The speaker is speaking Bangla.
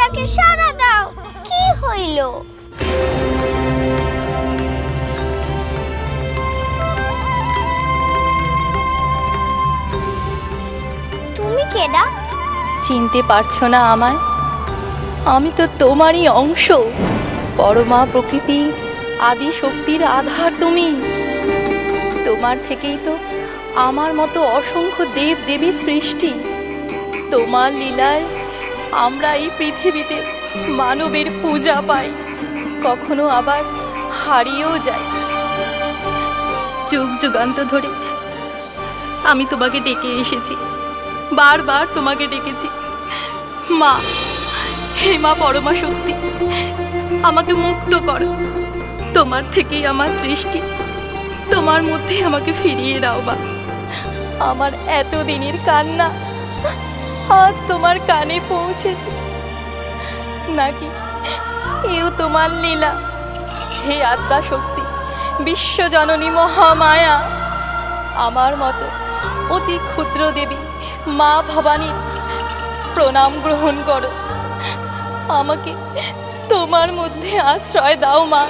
ডাকে সাড়া দাও। কি হইল? তুমি কেডা? চিনতে পারছো না আমায়? আমি তো তোমারই অংশ, পরমা প্রকৃতি, আদি শক্তির আধার তুমি। তোমার থেকেই তো আমার মতো অসংখ্য দেব দেবীর সৃষ্টি। তোমার লীলায় আমরা এই পৃথিবীতে মানবের পূজা পাই, কখনো আবার হারিয়েও যাই। যুগ যুগান্ত ধরে আমি তোমাকে ডেকে এসেছি, বারবার তোমাকে ডেকেছি। মা, হে মা পরমা শক্তি, আমাকে মুক্ত করো। তোমার থেকেই আমার সৃষ্টি, তোমার মধ্যে আমাকে ফিরিয়ে দাও মা। আমার এতদিনের কান্না আজ তোমার কানে পৌঁছেছে নাকি এও তোমার লীলা? হে আদ্যা শক্তি, বিশ্বজননী মহামায়া, আমার মতো অতি ক্ষুদ্র দেবী মা ভবানীর প্রণাম গ্রহণ করো। আমাকে তোমার মধ্যে আশ্রয় দাও মা।